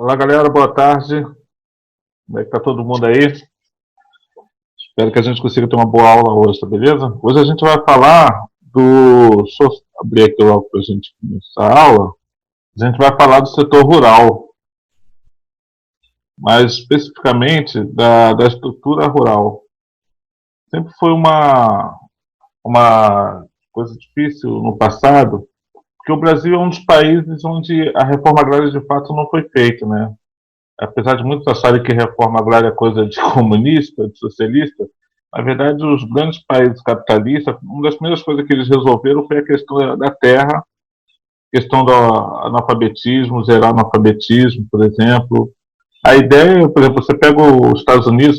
Olá, galera, boa tarde. Como é que tá todo mundo aí? Espero que a gente consiga ter uma boa aula hoje, tá beleza? Hoje a gente vai falar do... Deixa eu abrir aqui logo para a gente começar a aula. A gente vai falar do setor rural, mais especificamente da estrutura rural. Sempre foi uma coisa difícil no passado, porque o Brasil é um dos países onde a reforma agrária de fato não foi feita, né? Apesar de muitos acharem que reforma agrária é coisa de comunista, de socialista, na verdade, os grandes países capitalistas, uma das primeiras coisas que eles resolveram foi a questão da terra, questão do analfabetismo, zerar o analfabetismo, por exemplo. A ideia, por exemplo, você pega os Estados Unidos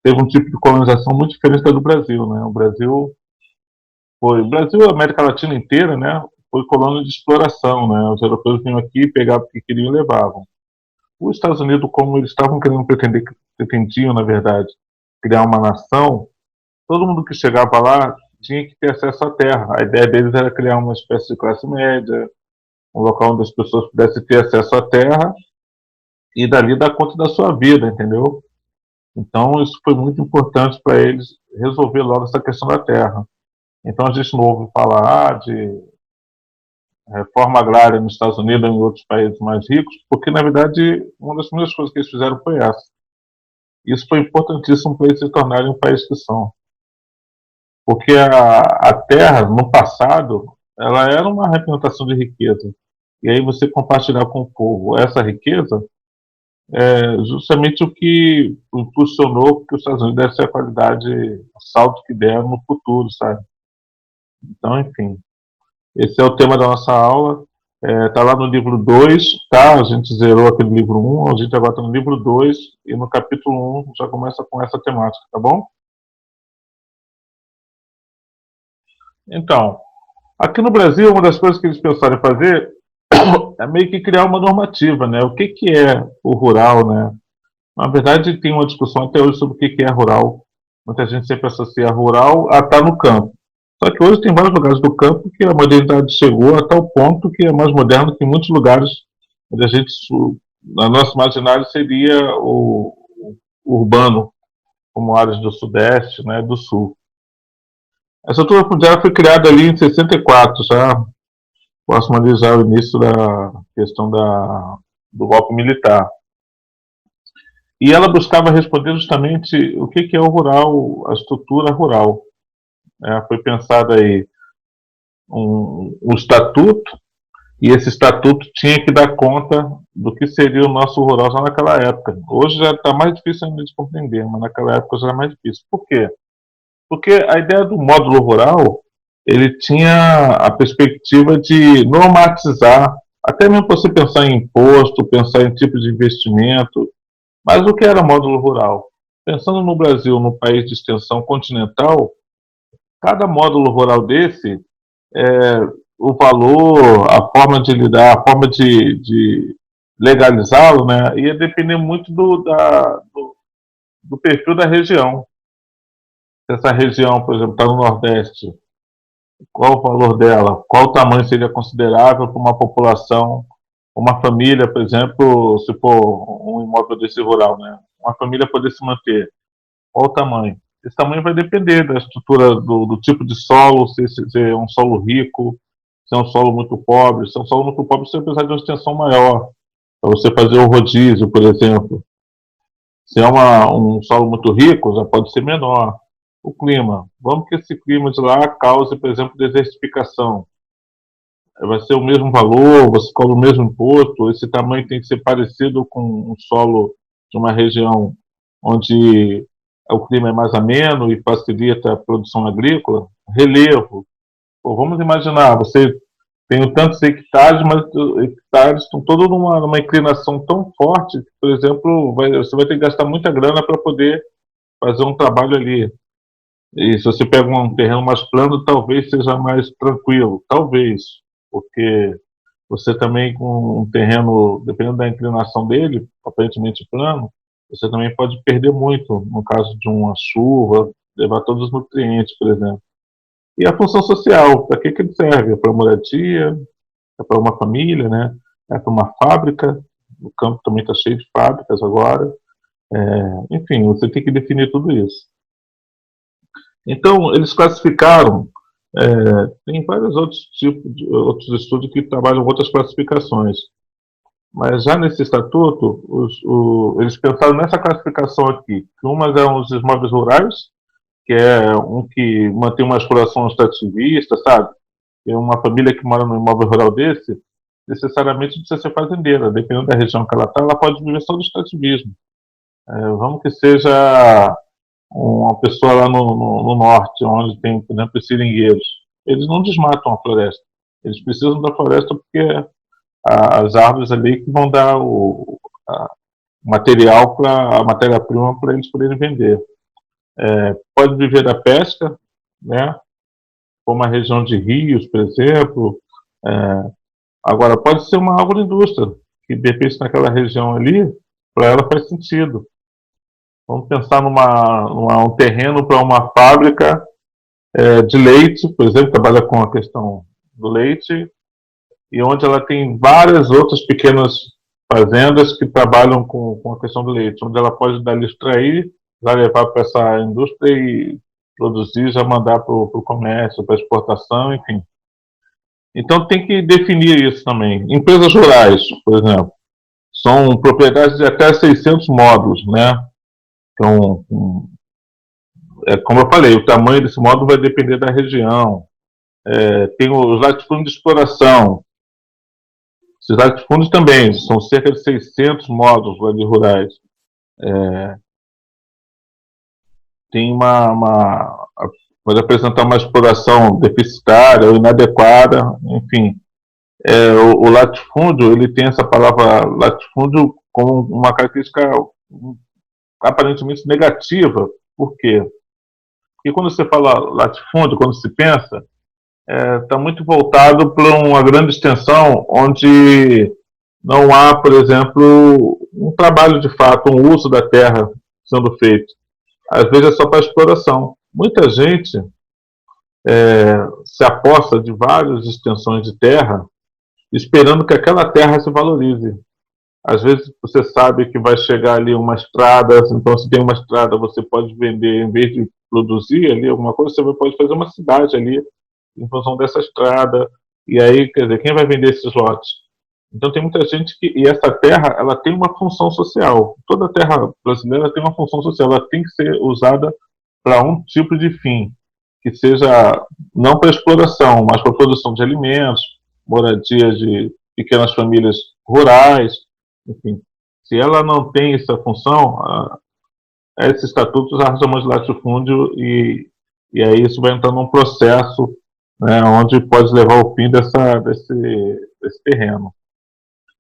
teve um tipo de colonização muito diferente da do Brasil, né? O Brasil e a América Latina inteira, né? Foi colônia de exploração, né? Os europeus vinham aqui, pegavam o que queriam e levavam. Os Estados Unidos, como eles estavam querendo pretendiam, na verdade, criar uma nação, todo mundo que chegava lá tinha que ter acesso à terra. A ideia deles era criar uma espécie de classe média, um local onde as pessoas pudessem ter acesso à terra e dali dar conta da sua vida, entendeu? Então, isso foi muito importante para eles resolver logo essa questão da terra. Então, a gente não ouve falar de reforma agrária nos Estados Unidos ou em outros países mais ricos, porque, na verdade, uma das primeiras coisas que eles fizeram foi essa. Isso foi importantíssimo para eles se tornarem o país que são. Porque a terra, no passado, ela era uma representação de riqueza. E aí você compartilhar com o povo essa riqueza é justamente o que impulsionou que os Estados Unidos dessem a qualidade, o salto que deram no futuro, sabe? Então, enfim, esse é o tema da nossa aula. Está lá no livro 2, tá? A gente zerou aquele livro 1, a gente agora está no livro 2 e no capítulo 1 já começa com essa temática, tá bom? Então, aqui no Brasil, uma das coisas que eles pensaram em fazer é meio que criar uma normativa, né? O que, que é o rural, né? Na verdade, tem uma discussão até hoje sobre o que, que é rural. Muita gente sempre associa rural a estar no campo. Só que hoje tem vários lugares do campo que a modernidade chegou a tal ponto que é mais moderno que em muitos lugares onde a gente, na nosso imaginário, seria o urbano, como áreas do Sudeste, né, do Sul. Essa estrutura fundiária foi criada ali em 64, já próximo ali já o início da questão do golpe militar. E ela buscava responder justamente o que é o rural, a estrutura rural. Foi pensado aí um estatuto, e esse estatuto tinha que dar conta do que seria o nosso rural já naquela época. Hoje já está mais difícil ainda de compreender, mas naquela época já era mais difícil. Por quê? Porque a ideia do módulo rural, ele tinha a perspectiva de normatizar, até mesmo você pensar em imposto, pensar em tipo de investimento. Mas o que era módulo rural? Pensando no Brasil, no país de extensão continental, cada módulo rural desse, é, o valor, a forma de lidar, a forma de legalizá-lo, né, ia depender muito do perfil da região. Se essa região, por exemplo, está no Nordeste, qual o valor dela? Qual o tamanho seria considerável para uma população, uma família, por exemplo, se for um imóvel desse rural, né? Uma família poder se manter. Qual o tamanho? Esse tamanho vai depender da estrutura, do tipo de solo, se é um solo rico, se é um solo muito pobre. Se é um solo muito pobre, você precisa de uma extensão maior, para você fazer o rodízio, por exemplo. Se é um solo muito rico, já pode ser menor. O clima. Vamos que esse clima de lá cause, por exemplo, desertificação. Vai ser o mesmo valor, você cobra o mesmo imposto, esse tamanho tem que ser parecido com um solo de uma região onde o clima é mais ameno e facilita a produção agrícola. Relevo. Pô, vamos imaginar, você tem tantos hectares, mas os hectares estão todos numa inclinação tão forte que, por exemplo, você vai ter que gastar muita grana para poder fazer um trabalho ali. E se você pega um terreno mais plano, talvez seja mais tranquilo. Talvez, porque você também com um terreno, dependendo da inclinação dele, aparentemente plano, você também pode perder muito, no caso de uma chuva, levar todos os nutrientes, por exemplo. E a função social, para que ele serve? É para moradia, é para uma família, né? É para uma fábrica. O campo também está cheio de fábricas agora. Enfim, você tem que definir tudo isso. Então, eles classificaram, tem vários outros tipos, outros estudos que trabalham outras classificações, mas já nesse estatuto, eles pensaram nessa classificação aqui, que umas são os imóveis rurais, que é um que mantém uma exploração extrativista, sabe? E uma família que mora num imóvel rural desse, necessariamente precisa ser fazendeira, dependendo da região que ela está, ela pode viver só do extrativismo. Vamos que seja uma pessoa lá no norte, onde tem, por exemplo, seringueiros. Eles não desmatam a floresta. Eles precisam da floresta porque as árvores ali que vão dar o material para a matéria-prima para eles poderem vender. Pode viver da pesca, né? Como uma região de rios, por exemplo. Agora, pode ser uma agroindústria, que de repente naquela região ali, para ela faz sentido. Vamos pensar um terreno para uma fábrica de leite, por exemplo, trabalha com a questão do leite, e onde ela tem várias outras pequenas fazendas que trabalham com a questão do leite, onde ela pode dali extrair, já levar para essa indústria e produzir, já mandar para o comércio, para exportação, enfim. Então tem que definir isso também. Empresas rurais, por exemplo, são propriedades de até 600 módulos, né? Então, como eu falei, o tamanho desse módulo vai depender da região. Tem os latifúndios de exploração. Esses latifúndios também são cerca de 600 módulos ali rurais. Tem pode apresentar uma exploração deficitária ou inadequada, enfim. O latifúndio, ele tem essa palavra latifúndio como uma característica aparentemente negativa. Por quê? Porque quando você fala latifúndio, quando se pensa, está muito voltado para uma grande extensão onde não há, por exemplo, um trabalho de fato, um uso da terra sendo feito. Às vezes é só para exploração. Muita gente se aposta de várias extensões de terra esperando que aquela terra se valorize. Às vezes você sabe que vai chegar ali uma estrada, então se tem uma estrada você pode vender, em vez de produzir ali alguma coisa, você pode fazer uma cidade ali em função dessa estrada, e aí, quer dizer, quem vai vender esses lotes? Então tem muita gente e essa terra, ela tem uma função social. Toda terra brasileira tem uma função social, ela tem que ser usada para um tipo de fim, que seja não para exploração, mas para produção de alimentos, moradia de pequenas famílias rurais, enfim. Se ela não tem essa função, esses estatutos arrasam de latifúndio e aí isso vai entrar num processo, né, onde pode levar ao fim desse terreno.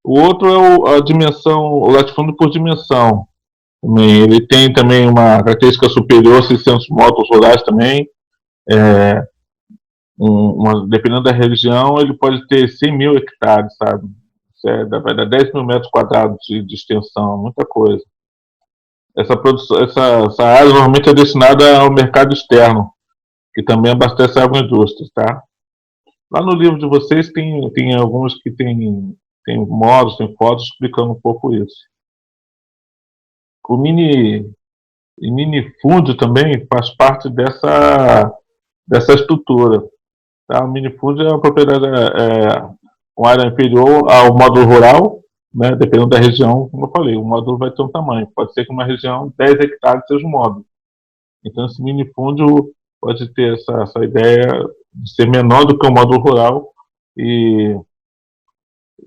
O outro é a dimensão, o latifúndio por dimensão. Também, ele tem também uma característica superior a 600 módulos rurais também. Dependendo da região, ele pode ter 100 mil hectares, sabe? Vai dar 10 mil metros quadrados de extensão, muita coisa. Essa área normalmente é destinada ao mercado externo, que também abastece a agroindústria, tá? Lá no livro de vocês tem alguns que tem modos, tem fotos explicando um pouco isso. O minifúndio também faz parte dessa estrutura. Tá? O minifúndio é uma propriedade, uma área inferior ao módulo rural, né? Dependendo da região, como eu falei, o módulo vai ter um tamanho. Pode ser que uma região 10 hectares seja um módulo. Então, esse minifúndio pode ter essa ideia de ser menor do que o módulo rural e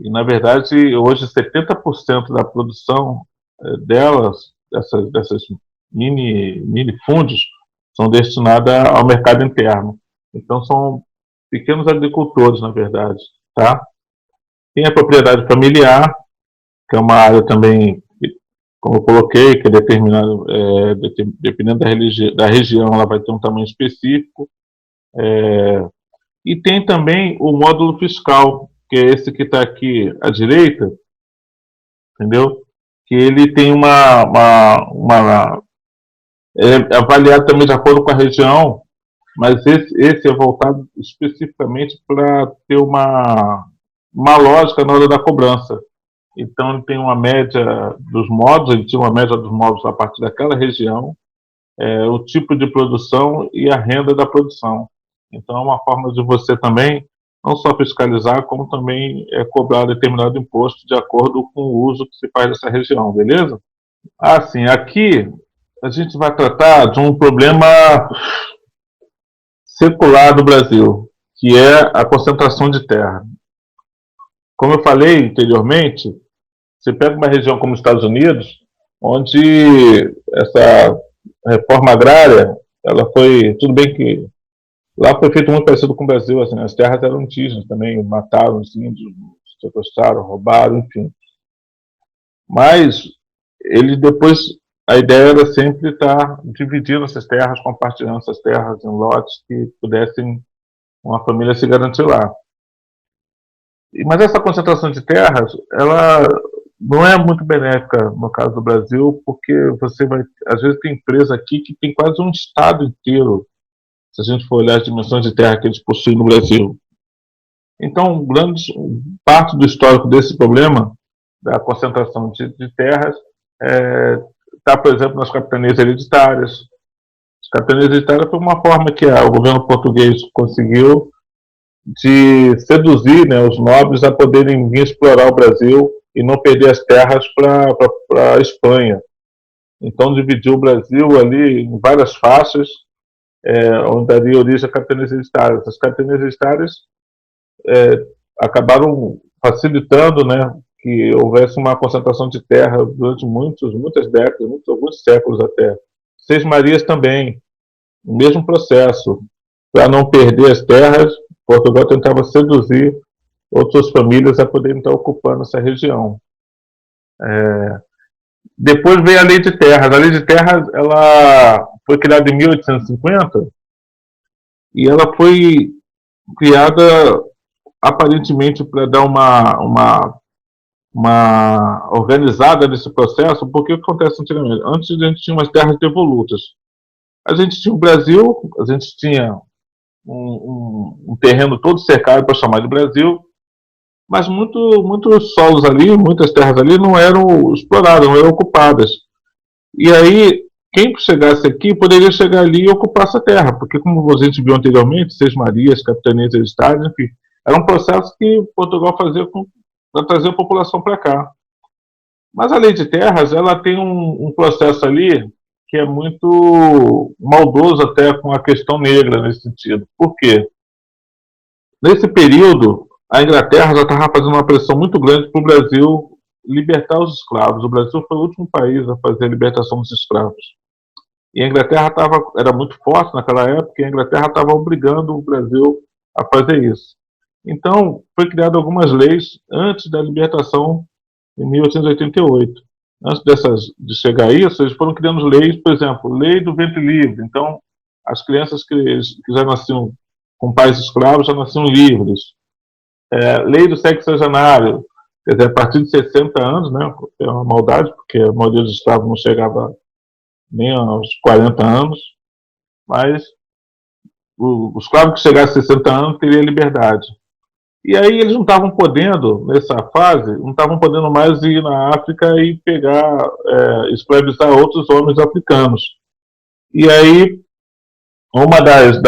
na verdade, hoje 70% da produção dessas minifúndios, são destinadas ao mercado interno. Então, são pequenos agricultores, na verdade. Tá? Tem a propriedade familiar, que é uma área também, como eu coloquei, que é determinado, dependendo da região, ela vai ter um tamanho específico. E tem também o módulo fiscal, que é esse que está aqui à direita, entendeu? Que ele tem é avaliado também de acordo com a região, mas esse é voltado especificamente para ter uma lógica na hora da cobrança. Então ele tem uma média dos modos, ele tinha uma média dos modos a partir daquela região, o tipo de produção e a renda da produção. Então é uma forma de você também não só fiscalizar, como também cobrar determinado imposto de acordo com o uso que se faz dessa região, beleza? Assim, aqui a gente vai tratar de um problema secular do Brasil, que é a concentração de terra. Como eu falei anteriormente, você pega uma região como os Estados Unidos, onde essa reforma agrária, ela foi, tudo bem que lá foi feito muito parecido com o Brasil, assim, as terras eram indígenas também, mataram os índios, sequestraram, roubaram, enfim. Mas ele depois, a ideia era sempre estar dividindo essas terras, compartilhando essas terras em lotes que pudessem uma família se garantir lá. Mas essa concentração de terras, ela não é muito benéfica no caso do Brasil, porque você vai, às vezes tem empresa aqui que tem quase um estado inteiro, se a gente for olhar as dimensões de terra que eles possuem no Brasil. Então, grande parte do histórico desse problema, da concentração de terras, está, por exemplo, nas capitanias hereditárias. As capitanias hereditárias foi uma forma que o governo português conseguiu de seduzir, né, os nobres a poderem vir explorar o Brasil e não perder as terras para a Espanha. Então dividiu o Brasil ali em várias faixas, onde daria origem a capitanias hereditárias. As capitanias hereditárias acabaram facilitando, né, que houvesse uma concentração de terra durante muitas décadas, alguns séculos até. Seis Marias também, o mesmo processo. Para não perder as terras, Portugal tentava seduzir outras famílias a poderem estar ocupando essa região. Depois veio a Lei de Terras. A Lei de Terras ela foi criada em 1850 e ela foi criada aparentemente para dar uma organizada nesse processo, porque o que acontece antigamente? Antes a gente tinha umas terras devolutas. A gente tinha o Brasil, a gente tinha um terreno todo cercado para chamar de Brasil, mas muitos solos ali, muitas terras ali não eram exploradas, não eram ocupadas. E aí, quem chegasse aqui poderia chegar ali e ocupar essa terra, porque como a gente viu anteriormente, Seis Marias, capitanias hereditárias, enfim, era um processo que Portugal fazia para trazer a população para cá. Mas a lei de terras, ela tem um processo ali que é muito maldoso até com a questão negra nesse sentido. Por quê? Nesse período, a Inglaterra já estava fazendo uma pressão muito grande para o Brasil libertar os escravos. O Brasil foi o último país a fazer a libertação dos escravos. E a Inglaterra era muito forte naquela época, e a Inglaterra estava obrigando o Brasil a fazer isso. Então, foi criado algumas leis antes da libertação em 1888. Antes de chegar a isso, eles foram criando leis, por exemplo, lei do ventre livre. Então, as crianças que já nasciam com pais escravos já nasciam livres. Lei do sexagenário, quer dizer, a partir de 60 anos, né, é uma maldade, porque a maioria dos escravos não chegava nem aos 40 anos, mas o escravo que chegasse a 60 anos teria liberdade. E aí eles não estavam podendo, nessa fase, não estavam podendo mais ir na África e pegar, escravizar outros homens africanos. E aí, uma das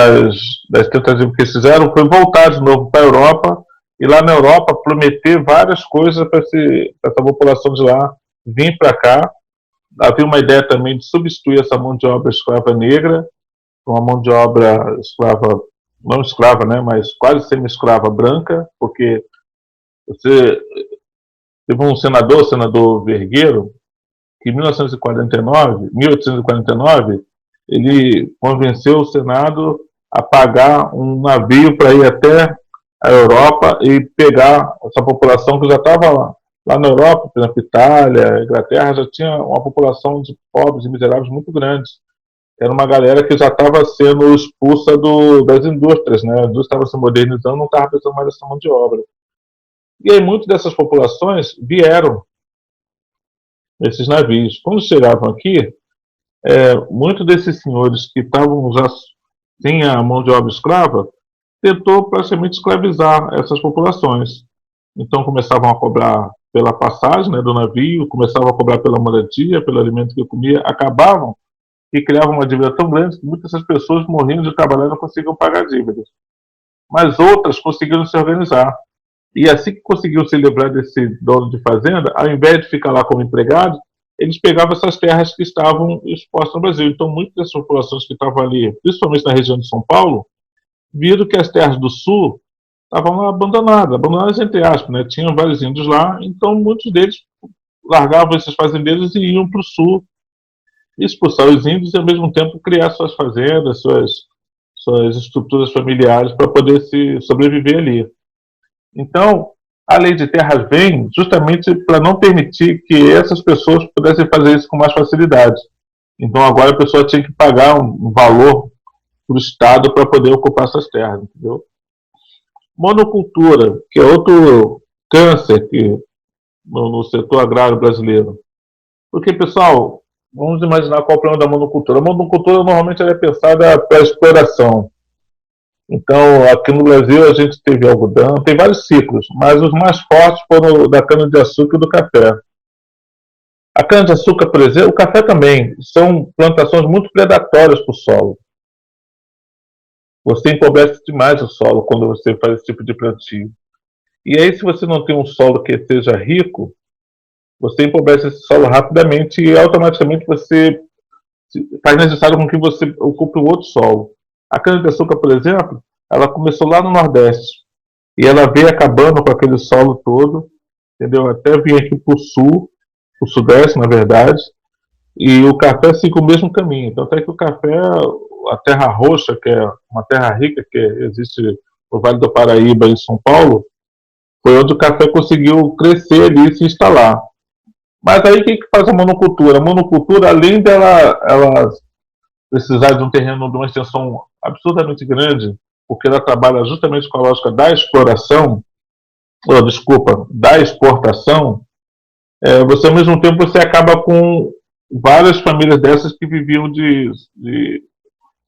tentativas que eles fizeram foi voltar de novo para a Europa, e lá na Europa prometer várias coisas para essa população de lá vir para cá. Havia uma ideia também de substituir essa mão de obra escrava negra por uma mão de obra escrava, não escrava, né, mas quase semi-escrava branca, porque você teve um senador, o senador Vergueiro, que em 1849, ele convenceu o Senado a pagar um navio para ir até a Europa e pegar essa população que já estava lá na Europa, por exemplo, Itália, Inglaterra, já tinha uma população de pobres e miseráveis muito grande. Era uma galera que já estava sendo expulsa das indústrias, né? A indústria estava se modernizando, não estava precisando mais dessa mão de obra. E aí muitas dessas populações vieram nesses navios. Quando chegavam aqui, muitos desses senhores que estavam já sem a mão de obra escrava, tentou praticamente escravizar essas populações. Então começavam a cobrar pela passagem, né, do navio, começavam a cobrar pela moradia, pelo alimento que comia, acabavam e criavam uma dívida tão grande que muitas dessas pessoas morriam de trabalhar e não conseguiam pagar dívidas. Mas outras conseguiram se organizar. E assim que conseguiu se livrar desse dono de fazenda, ao invés de ficar lá como empregado, eles pegavam essas terras que estavam expostas no Brasil. Então, muitas das populações que estavam ali, principalmente na região de São Paulo, viram que as terras do sul estavam lá abandonadas entre aspas, né? Tinham vários índios lá, então muitos deles largavam esses fazendeiros e iam para o sul, expulsar os índios e ao mesmo tempo criar suas fazendas, suas estruturas familiares para poder se sobreviver ali. Então, a lei de terras vem justamente para não permitir que essas pessoas pudessem fazer isso com mais facilidade. Então, agora a pessoa tinha que pagar um valor para o Estado para poder ocupar essas terras, entendeu? Monocultura, que é outro câncer no setor agrário brasileiro. Porque, pessoal, vamos imaginar qual é o problema da monocultura. A monocultura normalmente ela é pensada para exploração. Então, aqui no Brasil a gente teve algodão, tem vários ciclos, mas os mais fortes foram da cana-de-açúcar e do café. A cana-de-açúcar, por exemplo, o café também, são plantações muito predatórias para o solo. Você empobrece demais o solo quando você faz esse tipo de plantio. E aí, se você não tem um solo que seja rico, você empobrece esse solo rapidamente e automaticamente você faz necessário com que você ocupe um outro solo. A cana-de-açúcar, por exemplo, ela começou lá no Nordeste e ela veio acabando com aquele solo todo, entendeu? Até vir aqui para o sul, para o Sudeste, na verdade, e o café siga o mesmo caminho. Então, até que o café, a terra roxa, que é uma terra rica que existe no Vale do Paraíba, em São Paulo, foi onde o café conseguiu crescer ali e se instalar. Mas aí o que faz a monocultura? A monocultura, além ela precisar de um terreno de uma extensão absurdamente grande, porque ela trabalha justamente com a lógica da exploração, ou, desculpa, da exportação, você ao mesmo tempo você acaba com várias famílias dessas que viviam de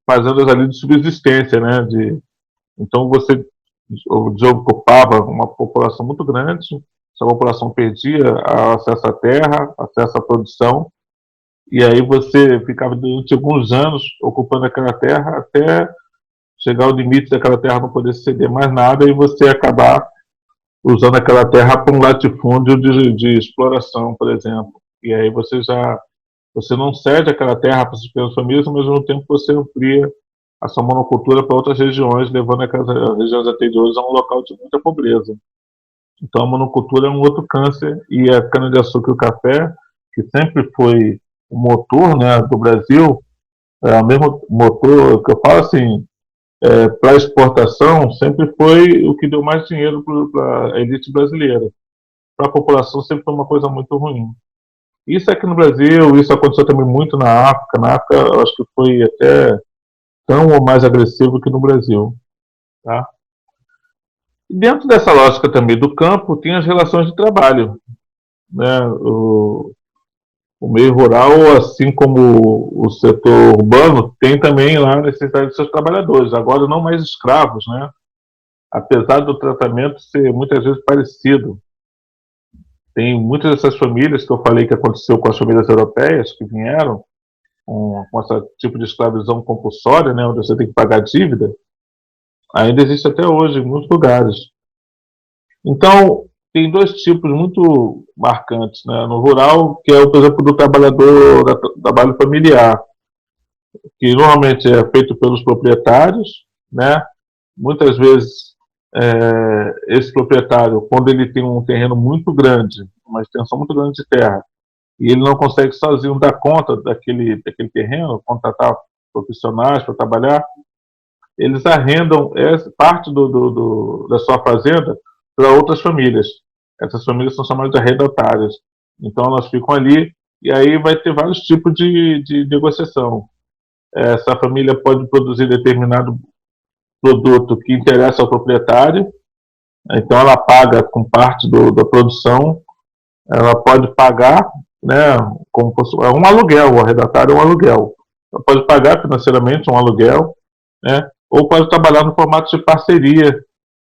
fazendas ali de subsistência, né? Então você desocupava uma população muito grande, essa população perdia acesso à terra, acesso à produção, e aí você ficava durante alguns anos ocupando aquela terra até chegar ao limite daquela terra não poder ceder mais nada e você acabar usando aquela terra para um latifúndio de exploração, por exemplo. E aí você não cede aquela terra para as pequenas famílias, mas ao mesmo tempo você amplia a sua monocultura para outras regiões, levando aquelas regiões anteriores a um local de muita pobreza. Então a monocultura é um outro câncer e a cana-de-açúcar e o café, que sempre foi o motor, né, do Brasil, é o mesmo motor que eu falo assim, para exportação, sempre foi o que deu mais dinheiro para a elite brasileira. Para a população sempre foi uma coisa muito ruim. Isso aqui no Brasil, isso aconteceu também muito na África. Na África, eu acho que foi até tão ou mais agressivo que no Brasil. Tá? E dentro dessa lógica também do campo, tem as relações de trabalho. Né? O meio rural, assim como o setor urbano, tem também lá a necessidade de seus trabalhadores, agora não mais escravos, né? Apesar do tratamento ser muitas vezes parecido. Tem muitas dessas famílias que eu falei que aconteceu com as famílias europeias que vieram com esse tipo de escravidão compulsória, né, onde você tem que pagar dívida, ainda existe até hoje em muitos lugares. Então, tem dois tipos muito marcantes, né? No rural, que é, por exemplo, do trabalhador, do trabalho familiar, que normalmente é feito pelos proprietários, né? Muitas vezes, esse proprietário, quando ele tem um terreno muito grande, uma extensão muito grande de terra, e ele não consegue sozinho dar conta daquele terreno, contratar profissionais para trabalhar, eles arrendam parte da sua fazenda para outras famílias. Essas famílias são chamadas de arrendatárias. Então elas ficam ali e aí vai ter vários tipos de negociação. Essa família pode produzir determinado produto que interessa ao proprietário, então ela paga com parte da produção, ela pode pagar, né, como fosse um aluguel, o arrendatário é um aluguel. Ela pode pagar financeiramente um aluguel, né, ou pode trabalhar no formato de parceria,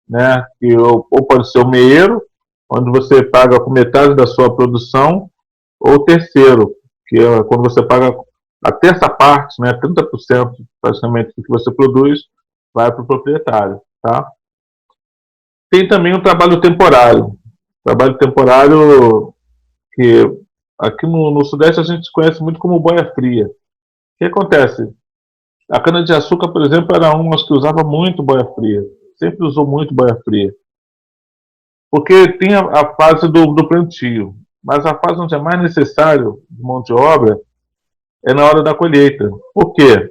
né, ou pode ser o meeiro, onde você paga com metade da sua produção, ou terceiro, que é quando você paga a terça parte, né, 30% praticamente do que você produz, vai para o proprietário. Tá? Tem também o trabalho temporário. Trabalho temporário que aqui no Sudeste a gente conhece muito como boia fria. O que acontece? A cana-de-açúcar, por exemplo, era uma que usava muito boia fria. Sempre usou muito boia fria. Porque tem a fase do plantio. Mas a fase onde é mais necessário de mão de obra é na hora da colheita. Por quê?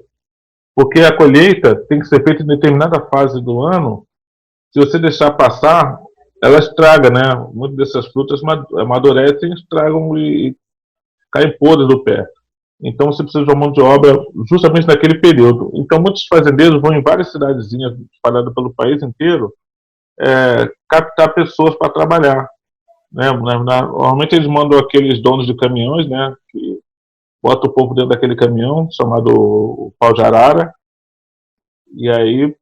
Porque a colheita tem que ser feita em determinada fase do ano. Se você deixar passar, ela estraga, né? Muitas dessas frutas amadurecem, estragam e caem podres do pé. Então você precisa de uma mão de obra justamente naquele período. Então muitos fazendeiros vão em várias cidadezinhas espalhadas pelo país inteiro captar pessoas para trabalhar. Né? Normalmente eles mandam aqueles donos de caminhões, né? Que bota o povo dentro daquele caminhão chamado pau de arara, e aí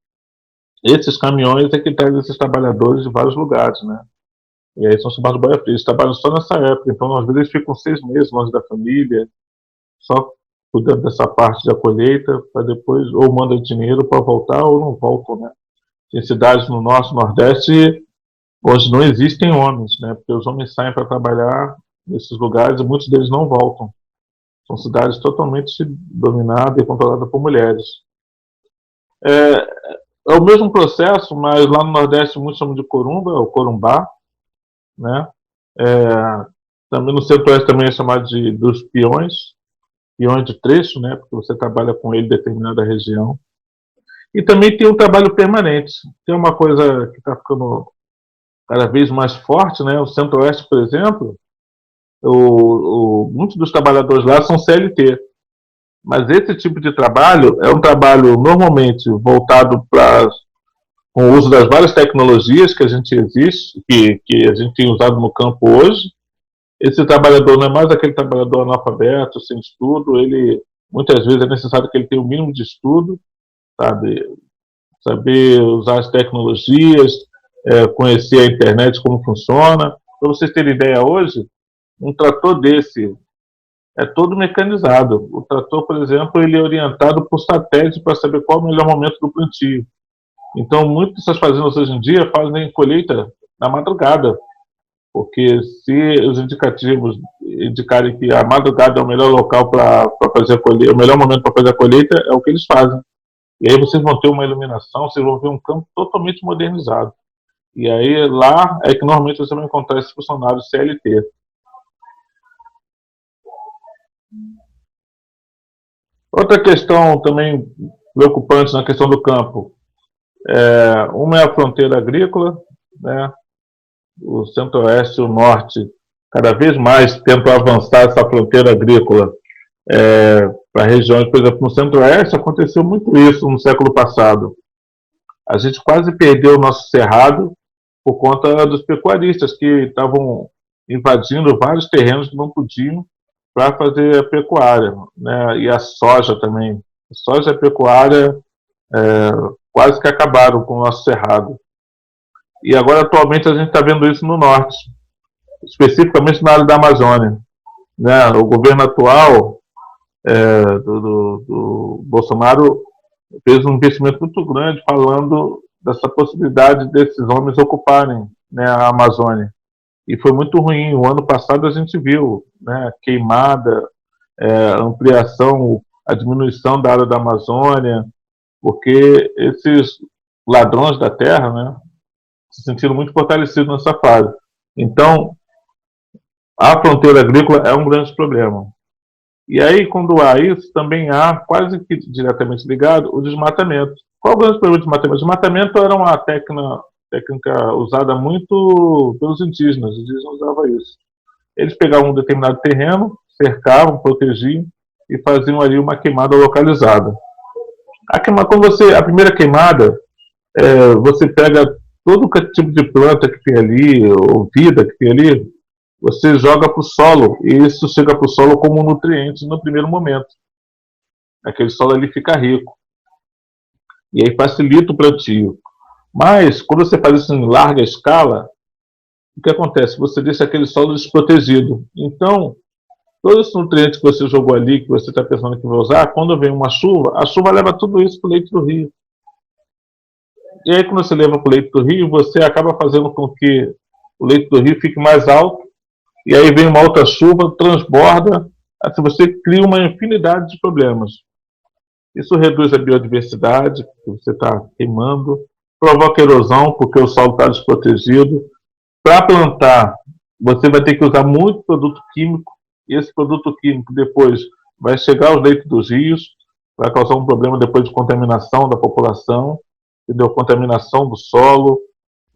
esses caminhões é que trazem esses trabalhadores de vários lugares, né? E aí são chamados boia fria. Eles trabalham só nessa época, então às vezes eles ficam 6 meses longe da família, só cuidando dessa parte da colheita, para depois ou manda dinheiro para voltar ou não voltam, né? Tem cidades no nosso Nordeste onde não existem homens, né? Porque os homens saem para trabalhar nesses lugares e muitos deles não voltam. São cidades totalmente dominadas e controladas por mulheres. É o mesmo processo, mas lá no Nordeste muitos chamam de corumba, ou corumbá, né? É, também no Centro-Oeste também é chamado dos peões de trecho, né? Porque você trabalha com ele em determinada região. E também tem o trabalho permanente. Tem uma coisa que está ficando cada vez mais forte, né? O Centro-Oeste, por exemplo, muitos dos trabalhadores lá são CLT. Mas esse tipo de trabalho é um trabalho normalmente voltado para com o uso das várias tecnologias que a gente existe, que a gente tem usado no campo hoje. Esse trabalhador não é mais aquele trabalhador analfabeto, sem estudo, ele muitas vezes é necessário que ele tenha o mínimo de estudo, sabe? Saber usar as tecnologias, conhecer a internet, como funciona. Para vocês terem ideia hoje, um trator desse é todo mecanizado. O trator, por exemplo, ele é orientado por satélite para saber qual é o melhor momento do plantio. Então, muitas dessas fazendas hoje em dia fazem colheita na madrugada, porque se os indicativos indicarem que a madrugada é o melhor local para fazer a colheita, o melhor momento para fazer a colheita, é o que eles fazem. E aí vocês vão ter uma iluminação, vocês vão ver um campo totalmente modernizado. E aí lá é que normalmente você vai encontrar esses funcionários CLT. Outra questão também preocupante na questão do campo, uma é a fronteira agrícola, né? O Centro-Oeste e o Norte cada vez mais tentam avançar essa fronteira agrícola para regiões, por exemplo, no Centro-Oeste aconteceu muito isso no século passado. A gente quase perdeu o nosso cerrado por conta dos pecuaristas que estavam invadindo vários terrenos que não podiam para fazer a pecuária, né? E a soja também. A soja e a pecuária quase que acabaram com o nosso cerrado. E agora, atualmente, a gente está vendo isso no norte, especificamente na área da Amazônia. Né? O governo atual do Bolsonaro fez um investimento muito grande falando dessa possibilidade desses homens ocuparem, né, a Amazônia. E foi muito ruim. O ano passado a gente viu, né, queimada, ampliação, a diminuição da área da Amazônia, porque esses ladrões da terra, né, se sentiram muito fortalecidos nessa fase. Então, a fronteira agrícola é um grande problema. E aí, quando há isso, também há, quase que diretamente ligado, o desmatamento. Qual é o grande problema do desmatamento? O desmatamento era uma técnica usada muito pelos indígenas. Os indígenas usavam isso. Eles pegavam um determinado terreno, cercavam, protegiam e faziam ali uma queimada localizada. A primeira queimada, você pega todo tipo de planta que tem ali, ou vida que tem ali, você joga para o solo, e isso chega para o solo como nutriente no primeiro momento. Aquele solo ali fica rico. E aí facilita o plantio. Mas, quando você faz isso em larga escala, o que acontece? Você deixa aquele solo desprotegido. Então, todos os nutrientes que você jogou ali, que você está pensando que vai usar, quando vem uma chuva, a chuva leva tudo isso para o leito do rio. E aí, quando você leva para o leito do rio, você acaba fazendo com que o leito do rio fique mais alto, e aí vem uma outra chuva, transborda, assim você cria uma infinidade de problemas. Isso reduz a biodiversidade, que você está queimando, provoca erosão, porque o solo está desprotegido. Para plantar, você vai ter que usar muito produto químico, e esse produto químico depois vai chegar aos leitos dos rios, vai causar um problema depois de contaminação da população, entendeu? Contaminação do solo,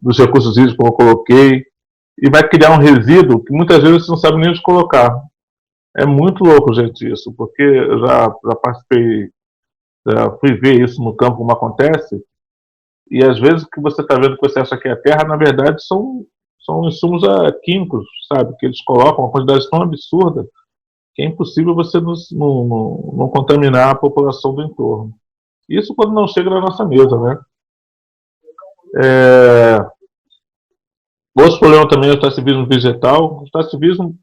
dos recursos hídricos, como eu coloquei, e vai criar um resíduo que muitas vezes você não sabe nem onde colocar. É muito louco, gente, isso, porque eu já participei, já fui ver isso no campo como acontece, e às vezes o que você está vendo que você acha que é terra, na verdade são insumos químicos, sabe? Que eles colocam uma quantidade tão absurda que é impossível você não contaminar a população do entorno. Isso quando não chega na nossa mesa, né? Outro problema também é o extrativismo vegetal. O extrativismo,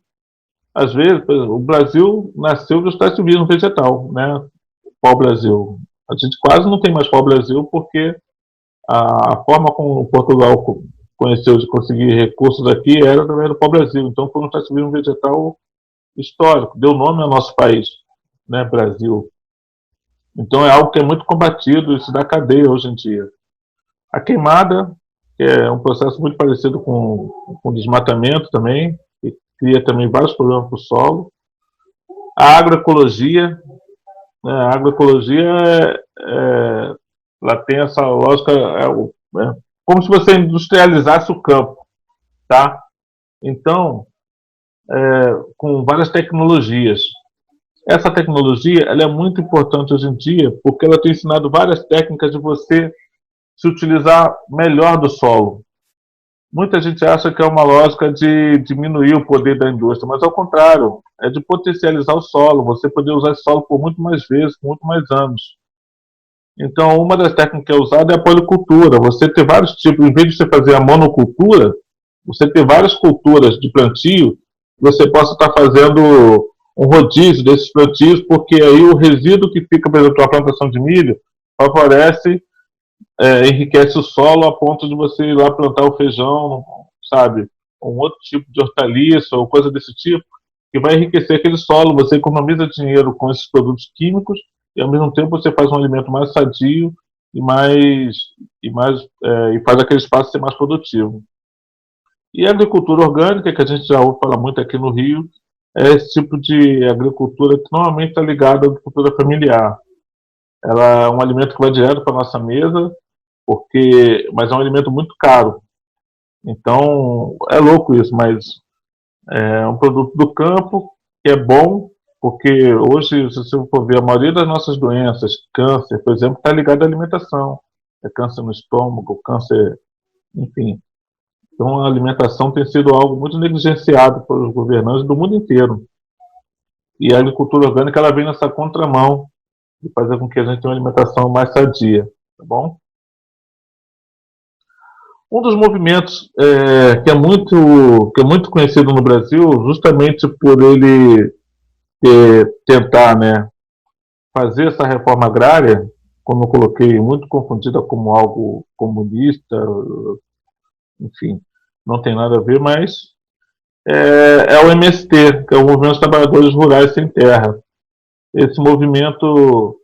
às vezes, o Brasil nasceu do extrativismo vegetal, né? O pau-brasil. A gente quase não tem mais pau-brasil porque a forma como Portugal conheceu de conseguir recursos aqui era através do pau-brasil. Então foi um extrativismo vegetal histórico, deu nome ao nosso país, né, Brasil. Então é algo que é muito combatido, isso dá cadeia hoje em dia. A queimada, que é um processo muito parecido com o desmatamento também, que cria também vários problemas para o solo. A agroecologia, né, a agroecologia ela tem essa lógica, como se você industrializasse o campo, tá? Então, com várias tecnologias. Essa tecnologia ela é muito importante hoje em dia porque ela tem ensinado várias técnicas de você se utilizar melhor do solo. Muita gente acha que é uma lógica de diminuir o poder da indústria, mas ao contrário, é de potencializar o solo, você poder usar esse solo por muito mais vezes, por muito mais anos. Então, uma das técnicas que é usada é a policultura. Você ter vários tipos, em vez de você fazer a monocultura, você ter várias culturas de plantio, você possa estar fazendo um rodízio desses plantios, porque aí o resíduo que fica, por exemplo, a plantação de milho, favorece, enriquece o solo a ponto de você ir lá plantar o feijão, sabe? Um outro tipo de hortaliça ou coisa desse tipo, que vai enriquecer aquele solo. Você economiza dinheiro com esses produtos químicos e ao mesmo tempo você faz um alimento mais sadio e faz aquele espaço ser mais produtivo. E a agricultura orgânica, que a gente já ouve falar muito aqui no Rio, é esse tipo de agricultura que normalmente está ligada à agricultura familiar. Ela é um alimento que vai direto para a nossa mesa, mas é um alimento muito caro. Então, é louco isso, mas é um produto do campo que é bom, porque hoje, se você for ver, a maioria das nossas doenças, câncer, por exemplo, está ligado à alimentação. É câncer no estômago, câncer, enfim. Então, a alimentação tem sido algo muito negligenciado pelos governantes do mundo inteiro. E a agricultura orgânica ela vem nessa contramão de fazer com que a gente tenha uma alimentação mais sadia, tá bom? Um dos movimentos que é muito conhecido no Brasil, justamente por ele tentar, né, fazer essa reforma agrária, como eu coloquei, muito confundida como algo comunista, enfim, não tem nada a ver, mas é o MST, que é o Movimento dos Trabalhadores Rurais Sem Terra. Esse movimento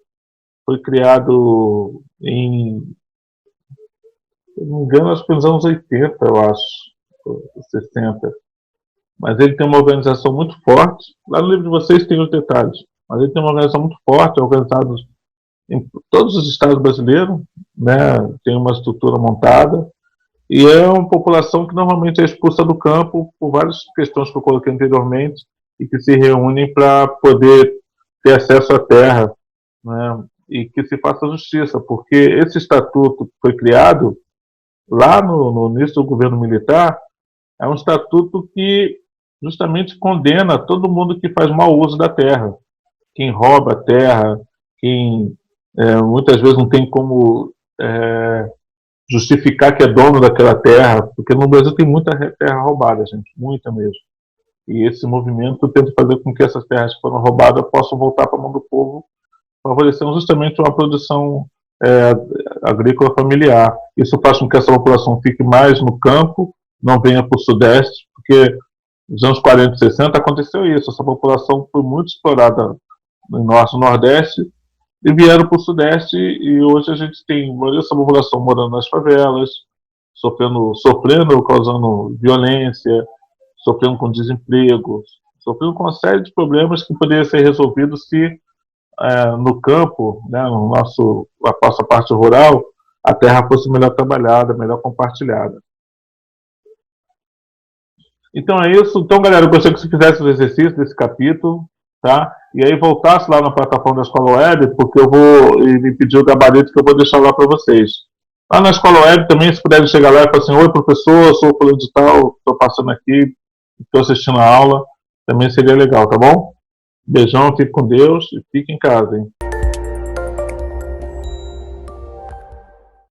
foi criado se não me engano, acho que nos anos 80, eu acho, 60. Mas ele tem uma organização muito forte. Lá no livro de vocês tem os detalhes. Mas ele tem uma organização muito forte, organizado em todos os estados brasileiros, né? Tem uma estrutura montada. E é uma população que normalmente é expulsa do campo por várias questões que eu coloquei anteriormente e que se reúnem para poder ter acesso à terra, né? E que se faça justiça, porque esse estatuto que foi criado lá no início do governo militar é um estatuto que justamente condena todo mundo que faz mau uso da terra, quem rouba a terra, quem muitas vezes não tem como justificar que é dono daquela terra, porque no Brasil tem muita terra roubada, gente, muita mesmo. E esse movimento tenta fazer com que essas terras que foram roubadas possam voltar para a mão do povo, favorecendo justamente uma produção agrícola familiar. Isso faz com que essa população fique mais no campo, não venha para o Sudeste, porque nos anos 40 e 60 aconteceu isso. Essa população foi muito explorada no Norte e Nordeste e vieram para o Sudeste, e hoje a gente tem essa população morando nas favelas, sofrendo, causando violência, sofrendo com desemprego, sofrendo com uma série de problemas que poderiam ser resolvidos se no campo, né, a nossa parte rural, a terra fosse melhor trabalhada, melhor compartilhada. Então é isso. Então, galera, eu gostaria que você fizesse o exercício desse capítulo, tá? E aí voltasse lá na plataforma da Escola Web, porque eu vou me pedir o gabarito que eu vou deixar lá para vocês. Lá na Escola Web também, se puderem chegar lá e falar assim: oi, professor, sou o fulano de tal, estou passando aqui, estou assistindo a aula, também seria legal, tá bom? Beijão, fique com Deus e fique em casa, hein?